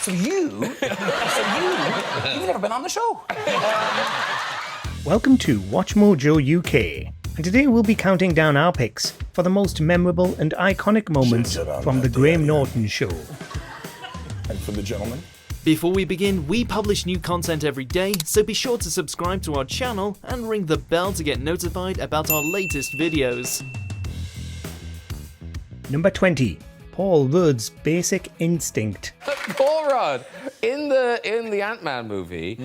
So you've never been on the show. Welcome to WatchMojo UK, and today we'll be counting down our picks for the most memorable and iconic moments from the Graham Norton Show. And for the gentleman. Before we begin, we publish new content every day, so be sure to subscribe to our channel and ring the bell to get notified about our latest videos. Number 20. Paul Rudd's Basic Instinct. Paul Rudd, in the Ant-Man movie,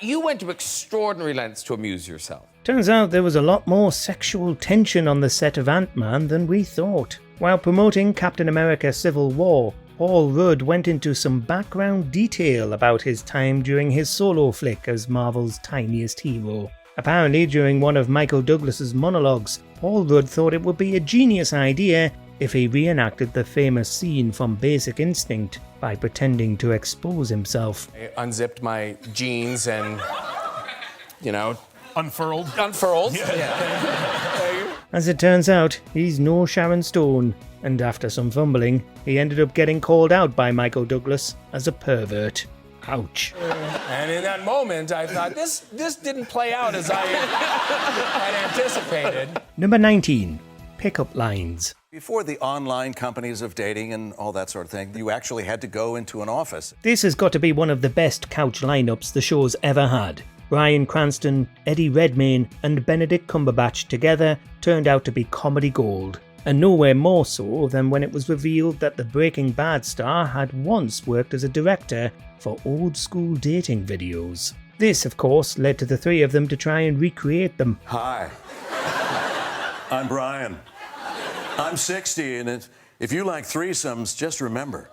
you went to extraordinary lengths to amuse yourself. Turns out there was a lot more sexual tension on the set of Ant-Man than we thought. While promoting Captain America Civil War, Paul Rudd went into some background detail about his time during his solo flick as Marvel's tiniest hero. Apparently, during one of Michael Douglas's monologues, Paul Rudd thought it would be a genius idea if he reenacted the famous scene from Basic Instinct by pretending to expose himself. I unzipped my jeans and, Unfurled. Yeah. As it turns out, he's no Sharon Stone, and after some fumbling, he ended up getting called out by Michael Douglas as a pervert. Ouch. And in that moment, I thought, this didn't play out as I had anticipated. Number 19. Pickup lines. Before the online companies of dating and all that sort of thing, you actually had to go into an office. This has got to be one of the best couch lineups the show's ever had. Bryan Cranston, Eddie Redmayne and Benedict Cumberbatch together turned out to be comedy gold. And nowhere more so than when it was revealed that the Breaking Bad star had once worked as a director for old school dating videos. This, of course, led to the three of them to try and recreate them. Hi, I'm Brian. I'm 60, and if you like threesomes, just remember,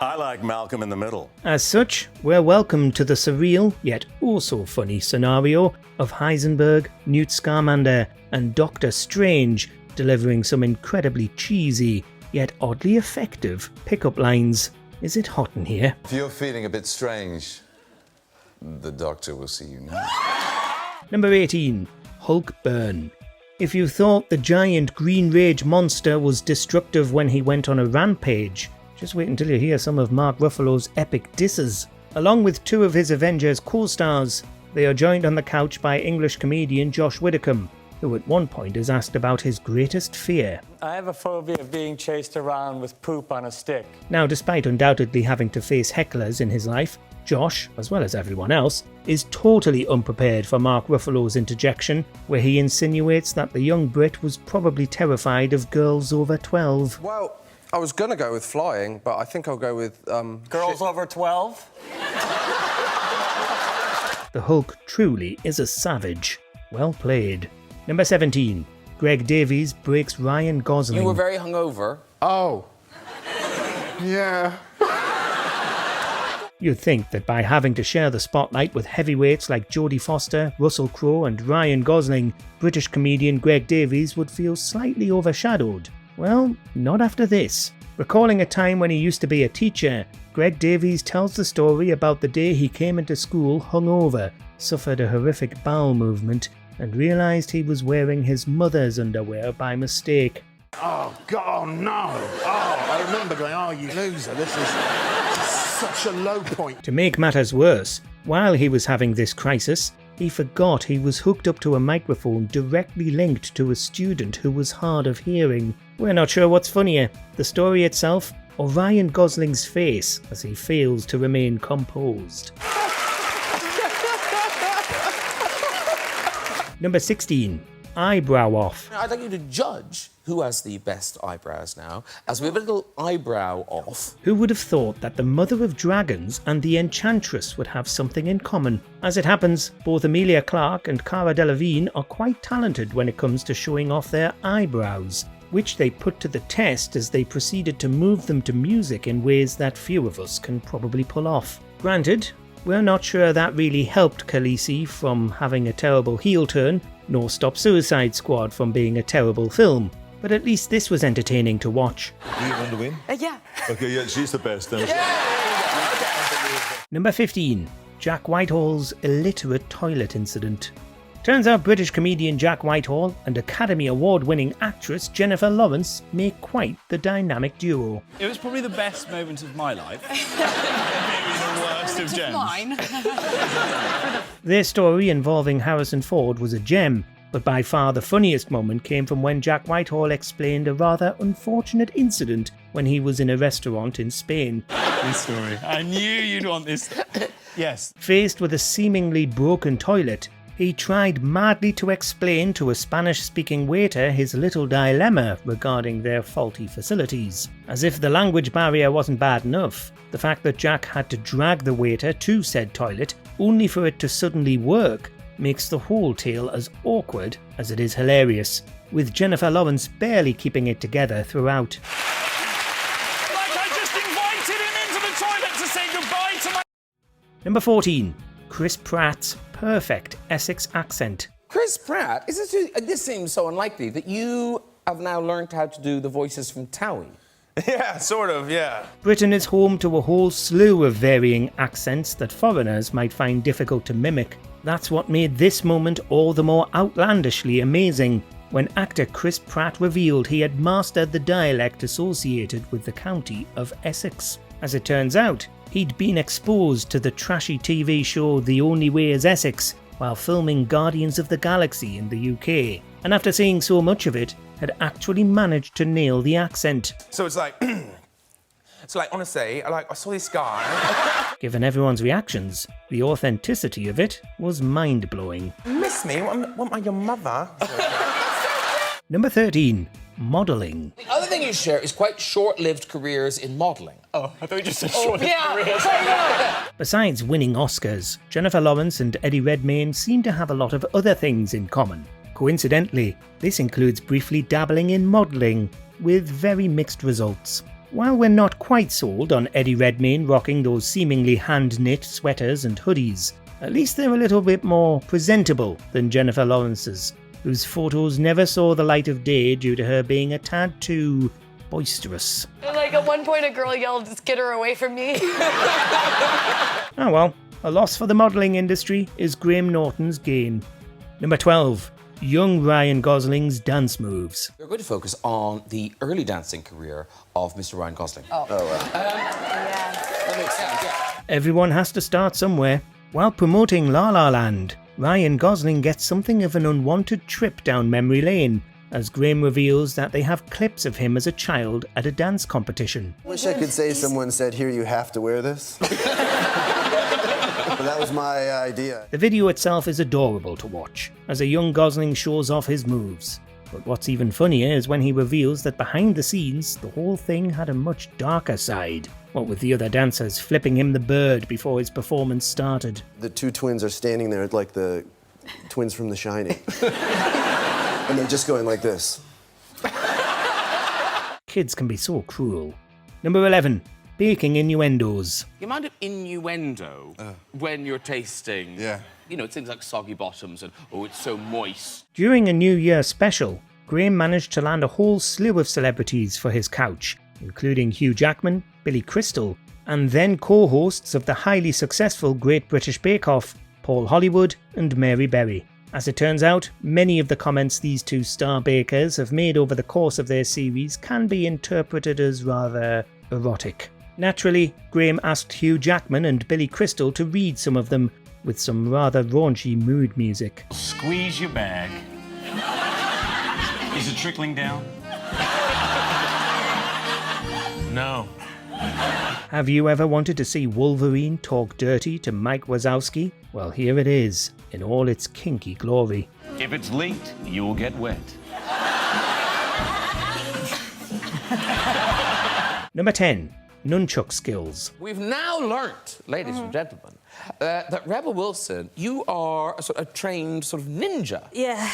I like Malcolm in the Middle. As such, we're welcome to the surreal, yet also funny scenario of Heisenberg, Newt Scamander and Doctor Strange delivering some incredibly cheesy, yet oddly effective pickup lines. Is it hot in here? If you're feeling a bit strange, the doctor will see you now. Number 18. Hulk Burn. If you thought the giant green rage monster was destructive when he went on a rampage, just wait until you hear some of Mark Ruffalo's epic disses. Along with two of his Avengers co-stars, they are joined on the couch by English comedian Josh Widdicombe, who at one point is asked about his greatest fear. I have a phobia of being chased around with poop on a stick. Now, despite undoubtedly having to face hecklers in his life, Josh, as well as everyone else, is totally unprepared for Mark Ruffalo's interjection, where he insinuates that the young Brit was probably terrified of girls over 12. Well, I was going to go with flying, but I think I'll go with... Girls over 12? The Hulk truly is a savage. Well played. Number 17. Greg Davies breaks Ryan Gosling. You were very hungover. Oh. Yeah. You'd think that by having to share the spotlight with heavyweights like Jodie Foster, Russell Crowe and Ryan Gosling, British comedian Greg Davies would feel slightly overshadowed. Well, not after this. Recalling a time when he used to be a teacher, Greg Davies tells the story about the day he came into school hungover, suffered a horrific bowel movement, and realised he was wearing his mother's underwear by mistake. Oh, God, oh, no. Oh, I remember going, oh, you loser, this is such a low point. To make matters worse, while he was having this crisis, he forgot he was hooked up to a microphone directly linked to a student who was hard of hearing. We're not sure what's funnier, the story itself or Ryan Gosling's face as he fails to remain composed. Number 16. Eyebrow-off. I'd like you to judge who has the best eyebrows now, as we have a little eyebrow-off. Who would have thought that the Mother of Dragons and the Enchantress would have something in common? As it happens, both Emilia Clarke and Cara Delevingne are quite talented when it comes to showing off their eyebrows, which they put to the test as they proceeded to move them to music in ways that few of us can probably pull off. Granted, we're not sure that really helped Khaleesi from having a terrible heel turn, nor stop Suicide Squad from being a terrible film, but at least this was entertaining to watch. Do you want to win? Yeah. Okay, yeah, she's the best then. Number 15. Jack Whitehall's illiterate toilet incident. Turns out British comedian Jack Whitehall and Academy Award-winning actress Jennifer Lawrence make quite the dynamic duo. It was probably the best moment of my life. Maybe the worst of Jen's. Mine. Their story involving Harrison Ford was a gem, but by far the funniest moment came from when Jack Whitehall explained a rather unfortunate incident when he was in a restaurant in Spain. This story. I knew you'd want this. Yes. Faced with a seemingly broken toilet, he tried madly to explain to a Spanish-speaking waiter his little dilemma regarding their faulty facilities. As if the language barrier wasn't bad enough, the fact that Jack had to drag the waiter to said toilet only for it to suddenly work makes the whole tale as awkward as it is hilarious, with Jennifer Lawrence barely keeping it together throughout. Like I just invited him into the toilet to say goodbye to my... Number 14. Chris Pratt's perfect Essex accent. Chris Pratt, this seems so unlikely that you have now learned how to do the voices from Towie. Yeah, sort of, yeah. Britain is home to a whole slew of varying accents that foreigners might find difficult to mimic. That's what made this moment all the more outlandishly amazing, when actor Chris Pratt revealed he had mastered the dialect associated with the county of Essex. As it turns out, he'd been exposed to the trashy TV show The Only Way is Essex while filming Guardians of the Galaxy in the UK, and after seeing so much of it, had actually managed to nail the accent. So it's like, honestly, I saw this guy. Given everyone's reactions, the authenticity of it was mind-blowing. Miss me? What am I, your mother? Number 13. Modelling. The other thing you share is quite short-lived careers in modelling. Oh, I thought you just said short-lived careers. Besides winning Oscars, Jennifer Lawrence and Eddie Redmayne seem to have a lot of other things in common. Coincidentally, this includes briefly dabbling in modelling, with very mixed results. While we're not quite sold on Eddie Redmayne rocking those seemingly hand-knit sweaters and hoodies, at least they're a little bit more presentable than Jennifer Lawrence's, whose photos never saw the light of day due to her being a tad too boisterous. Like at one point a girl yelled, "Just get her away from me." Oh well, a loss for the modelling industry is Graham Norton's gain. Number 12. Young Ryan Gosling's dance moves. We're going to focus on the early dancing career of Mr. Ryan Gosling. That makes sense, yeah. Everyone has to start somewhere. While promoting La La Land, Ryan Gosling gets something of an unwanted trip down memory lane, as Graham reveals that they have clips of him as a child at a dance competition. Wish I could say someone said, "Here, you have to wear this." But that was my idea. The video itself is adorable to watch, as a young Gosling shows off his moves. But what's even funnier is when he reveals that behind the scenes, the whole thing had a much darker side. What with the other dancers flipping him the bird before his performance started. The two twins are standing there like the twins from The Shining. And they're just going like this. Kids can be so cruel. Number 11. Baking innuendos. The amount of innuendo when you're tasting, you know, things like soggy bottoms and, oh, it's so moist. During a New Year special, Graham managed to land a whole slew of celebrities for his couch, including Hugh Jackman, Billy Crystal, and then co-hosts of the highly successful Great British Bake Off, Paul Hollywood and Mary Berry. As it turns out, many of the comments these two star bakers have made over the course of their series can be interpreted as rather erotic. Naturally, Graham asked Hugh Jackman and Billy Crystal to read some of them, with some rather raunchy mood music. Squeeze your bag. Is it trickling down? No. Have you ever wanted to see Wolverine talk dirty to Mike Wazowski? Well, here it is, in all its kinky glory. If it's leaked, you'll get wet. Number 10. Nunchuck skills. We've now learnt, ladies and gentlemen, that Rebel Wilson, you are a trained sort of ninja. Yeah.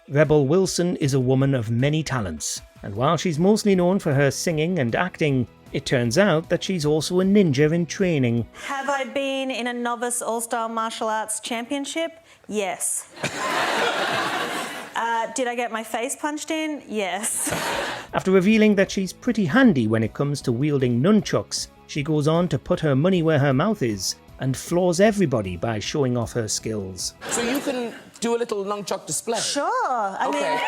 Rebel Wilson is a woman of many talents, and while she's mostly known for her singing and acting, it turns out that she's also a ninja in training. Have I been in a novice all-star martial arts championship? Yes. Did I get my face punched in? Yes. After revealing that she's pretty handy when it comes to wielding nunchucks, she goes on to put her money where her mouth is and floors everybody by showing off her skills. So you can do a little nunchuck display? Sure. I mean,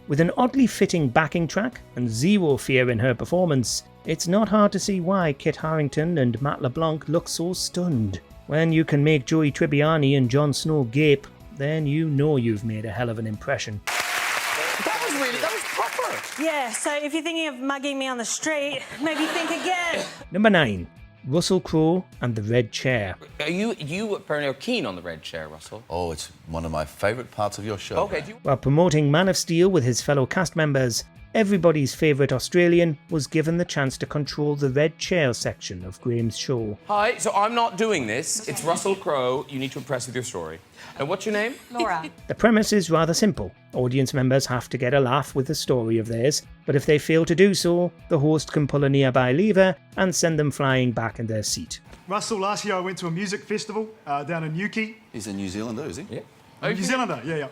With an oddly fitting backing track and zero fear in her performance, it's not hard to see why Kit Harington and Matt LeBlanc look so stunned. When you can make Joey Tribbiani and Jon Snow gape, then you know you've made a hell of an impression. That was proper. yeah, so if you're thinking of mugging me on the street, maybe think again. Number 9. Russell Crowe and the Red Chair. Are you apparently are keen on the red chair, Russell? Oh, it's one of my favourite parts of your show. Okay. While promoting Man of Steel with his fellow cast members, everybody's favourite Australian was given the chance to control the Red Chair section of Graham's show. Hi, so I'm not doing this. It's Russell Crowe. You need to impress with your story. And what's your name? Laura. The premise is rather simple. Audience members have to get a laugh with a story of theirs, but if they fail to do so, the host can pull a nearby lever and send them flying back in their seat. Russell, last year I went to a music festival down in Newquay. He's a New Zealander, is he? Yeah. Oh, New Zealander, yeah.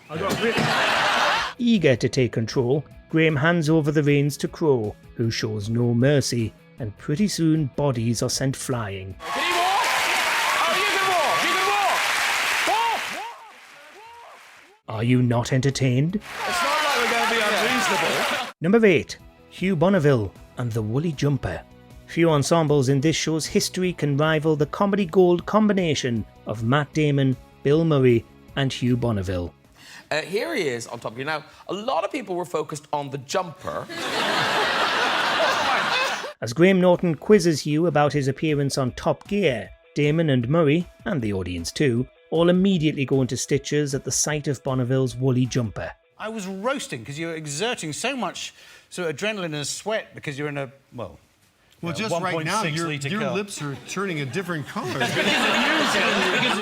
I got really... Eager to take control, Graham hands over the reins to Crowe, who shows no mercy, and pretty soon bodies are sent flying. Can you walk? Oh, you can walk! You can walk! Walk! Are you not entertained? It's not like we're going to be unreasonable. Number 8. Hugh Bonneville and the Woolly Jumper. Few ensembles in this show's history can rival the comedy gold combination of Matt Damon, Bill Murray and Hugh Bonneville. Here he is on top of you. Now, a lot of people were focused on the jumper. As Graham Norton quizzes Hugh about his appearance on Top Gear, Damon and Murray, and the audience too, all immediately go into stitches at the sight of Bonneville's woolly jumper. I was roasting because you're exerting so much sort of adrenaline and sweat because you're in a, well, just right now, your car. lips are turning a different color.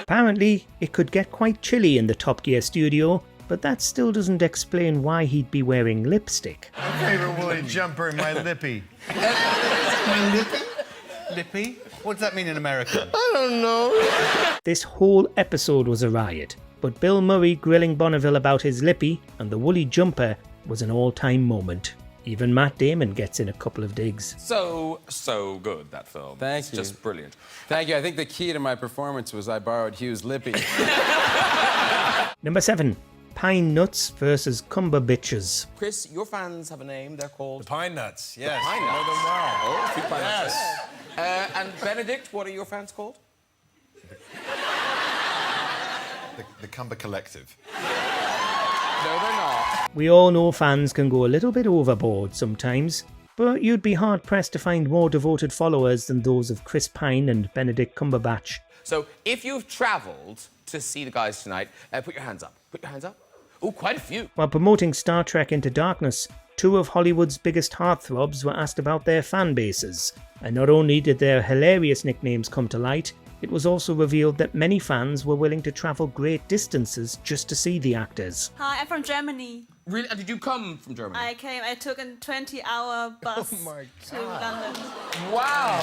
Apparently, it could get quite chilly in the Top Gear studio, but that still doesn't explain why he'd be wearing lipstick. My favorite woolly jumper, my lippy. My lippy? Lippy? What does that mean in American? I don't know. This whole episode was a riot, but Bill Murray grilling Bonneville about his lippy and the woolly jumper was an all-time moment. Even Matt Damon gets in a couple of digs. So good, that film. Thank you. Just brilliant. Thank you. I think the key to my performance was I borrowed Hugh's lippy. Number 7. Pine Nuts versus Cumber Bitches. Chris, your fans have a name. They're called... The Pine Nuts, yes. The Pine Nuts. Know them well. Oh, a few Pine Nuts. Yes. And Benedict, what are your fans called? The Cumber Collective. No, they're not. We all know fans can go a little bit overboard sometimes, but you'd be hard-pressed to find more devoted followers than those of Chris Pine and Benedict Cumberbatch. So, if you've travelled to see the guys tonight, put your hands up. Put your hands up. Oh, quite a few. While promoting Star Trek Into Darkness, 2 of Hollywood's biggest heartthrobs were asked about their fan bases. And not only did their hilarious nicknames come to light, it was also revealed that many fans were willing to travel great distances just to see the actors. Hi, I'm from Germany. Really? Did you come from Germany? I took a 20-hour bus to London. Wow!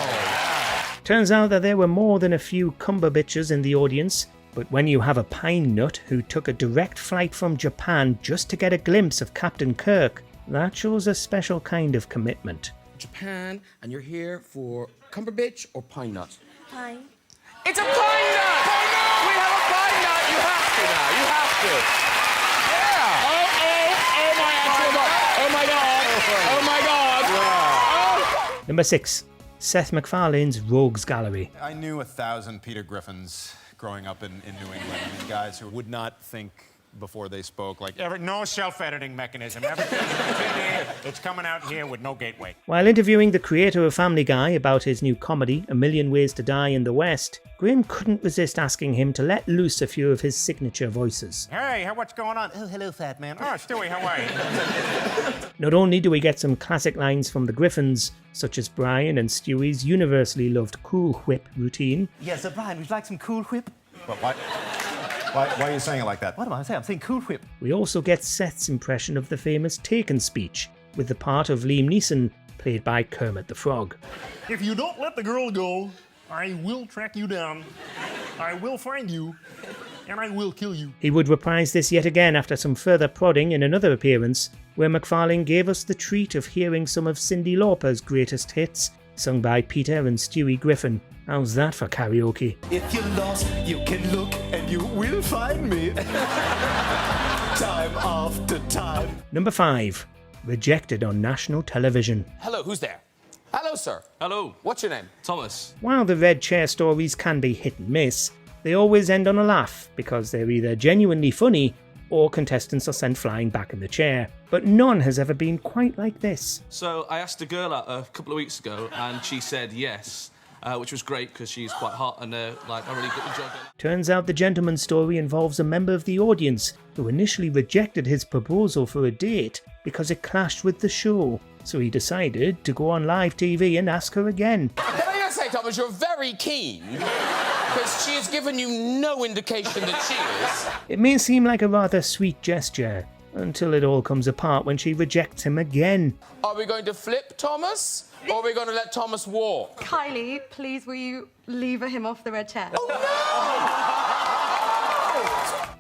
Turns out that there were more than a few Cumber bitches in the audience, but when you have a pine nut who took a direct flight from Japan just to get a glimpse of Captain Kirk, that shows a special kind of commitment. Japan, and you're here for Cumberbitch or Pine Nut? Pine. It's a Pine Nut! Pine Nut! We have a Pine Nut! You have to now, you have to. Yeah! Oh my God! Oh my God! Oh! Number 6. Seth MacFarlane's Rogues Gallery. I knew 1,000 Peter Griffins growing up in New England. I mean, guys who would not think before they spoke, like, no self-editing mechanism. Everything's TV, it's coming out here with no gateway. While interviewing the creator of Family Guy about his new comedy, A Million Ways to Die in the West, Graham couldn't resist asking him to let loose a few of his signature voices. Hey, what's going on? Oh, hello, fat man. Oh, Stewie, how are you? Not only do we get some classic lines from the Griffins, such as Brian and Stewie's universally loved Cool Whip routine. Yes, Brian, would you like some Cool Whip? But why are you saying it like that? What am I saying? I'm saying Cool Whip. We also get Seth's impression of the famous Taken speech, with the part of Liam Neeson, played by Kermit the Frog. If you don't let the girl go, I will track you down. I will find you, and I will kill you. He would reprise this yet again after some further prodding in another appearance, where MacFarlane gave us the treat of hearing some of Cyndi Lauper's greatest hits sung by Peter and Stewie Griffin. How's that for karaoke? If you're lost, you can look and you will find me. Time after time. Number 5. Rejected on national television. Hello, who's there? Hello, sir. Hello. What's your name? Thomas. While the red chair stories can be hit and miss, they always end on a laugh because they're either genuinely funny or contestants are sent flying back in the chair. But none has ever been quite like this. So I asked a girl out a couple of weeks ago and she said yes, which was great because she's quite hot and I really enjoyed it. Turns out the gentleman's story involves a member of the audience who initially rejected his proposal for a date because it clashed with the show. So he decided to go on live TV and ask her again. Can I just say, Thomas, you're very keen because she has given you no indication that she is. It may seem like a rather sweet gesture until it all comes apart when she rejects him again. Are we going to flip Thomas or are we going to let Thomas walk? Kylie, please, will you lever him off the red chair?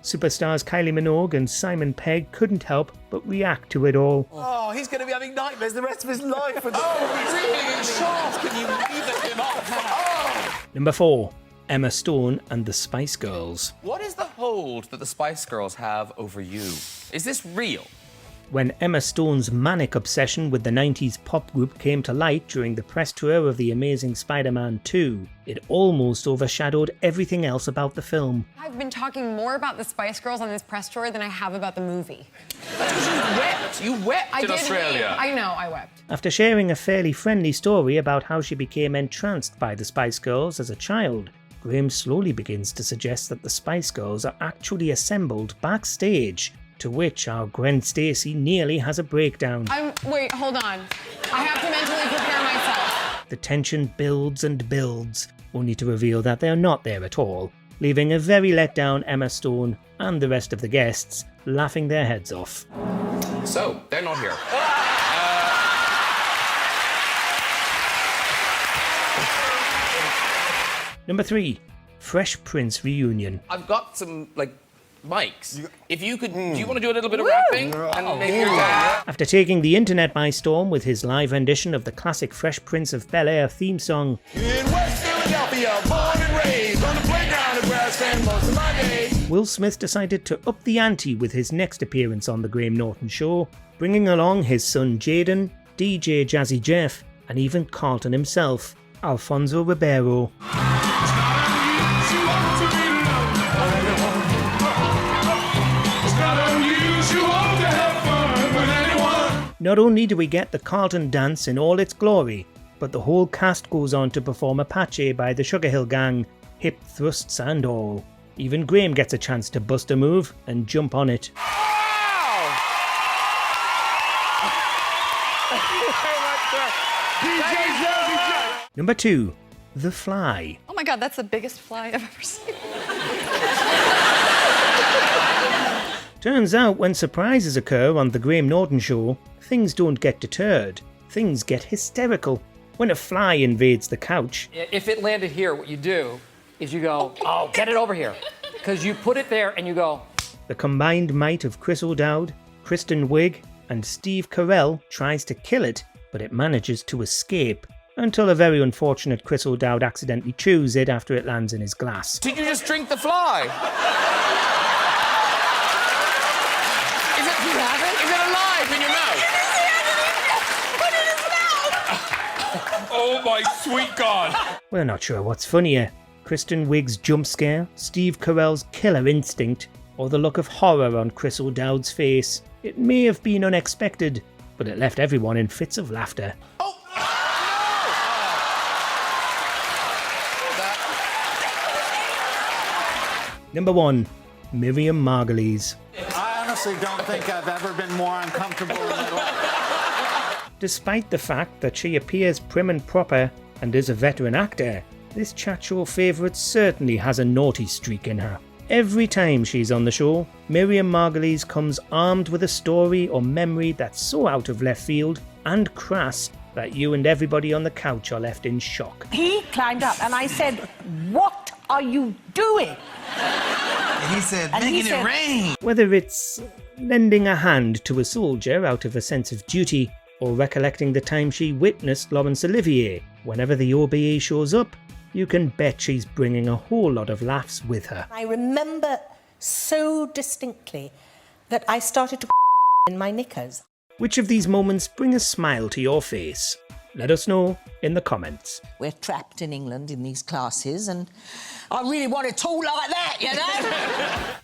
Superstars Kylie Minogue and Simon Pegg couldn't help but react to it all. Oh, he's going to be having nightmares the rest of his life. He's really in shock. Can you lever him off? Oh. Number 4. Emma Stone and the Spice Girls. What is the hold that the Spice Girls have over you? Is this real? When Emma Stone's manic obsession with the 90s pop group came to light during the press tour of The Amazing Spider-Man 2, it almost overshadowed everything else about the film. I've been talking more about the Spice Girls on this press tour than I have about the movie. You wept in Australia. I know, I wept. After sharing a fairly friendly story about how she became entranced by the Spice Girls as a child, Graham slowly begins to suggest that the Spice Girls are actually assembled backstage, to which our Gwen Stacy nearly has a breakdown. Wait, hold on. I have to mentally prepare myself. The tension builds and builds, only to reveal that they're not there at all, leaving a very let down Emma Stone and the rest of the guests laughing their heads off. So, they're not here. Number 3. Fresh Prince reunion. I've got some, mics. If you could, do you want to do a little bit of rapping? And make your After taking the internet by storm with his live rendition of the classic Fresh Prince of Bel-Air theme song, In West Philadelphia, born and raised on the playground where I spend most of my days. Will Smith decided to up the ante with his next appearance on The Graham Norton Show, bringing along his son Jaden, DJ Jazzy Jeff, and even Carlton himself, Alfonso Ribeiro. Not only do we get the Carlton dance in all its glory, but the whole cast goes on to perform Apache by the Sugar Hill Gang, hip thrusts and all. Even Graham gets a chance to bust a move and jump on it. Number 2. The Fly. Oh my God, that's the biggest fly I've ever seen. Turns out when surprises occur on The Graham Norton Show, things don't get deterred, things get hysterical. When a fly invades the couch, if it landed here, what you do is you go, oh, get it over here. Because you put it there and you go. The combined might of Chris O'Dowd, Kristen Wiig, and Steve Carell tries to kill it, but it manages to escape, until a very unfortunate Chris O'Dowd accidentally chews it after it lands in his glass. Did you just drink the fly? Is it alive in your mouth? Oh my sweet God! We're not sure what's funnier, Kristen Wiig's jump scare, Steve Carell's killer instinct, or the look of horror on Chris O'Dowd's face. It may have been unexpected, but it left everyone in fits of laughter. Number 1. Miriam Margolyes. I honestly don't think I've ever been more uncomfortable in my life. Despite the fact that she appears prim and proper and is a veteran actor, this chat show favourite certainly has a naughty streak in her. Every time she's on the show, Miriam Margolyes comes armed with a story or memory that's so out of left field and crass that you and everybody on the couch are left in shock. He climbed up and I said, "What are you doing?" And he said, making it rain. Whether it's lending a hand to a soldier out of a sense of duty, or recollecting the time she witnessed Laurence Olivier, Whenever the OBE shows up, you can bet she's bringing a whole lot of laughs with her. I remember so distinctly that I started to in my knickers. Which of these moments bring a smile to your face? Let us know in the comments. We're trapped in England in these classes, and I really want to talk like that, you know?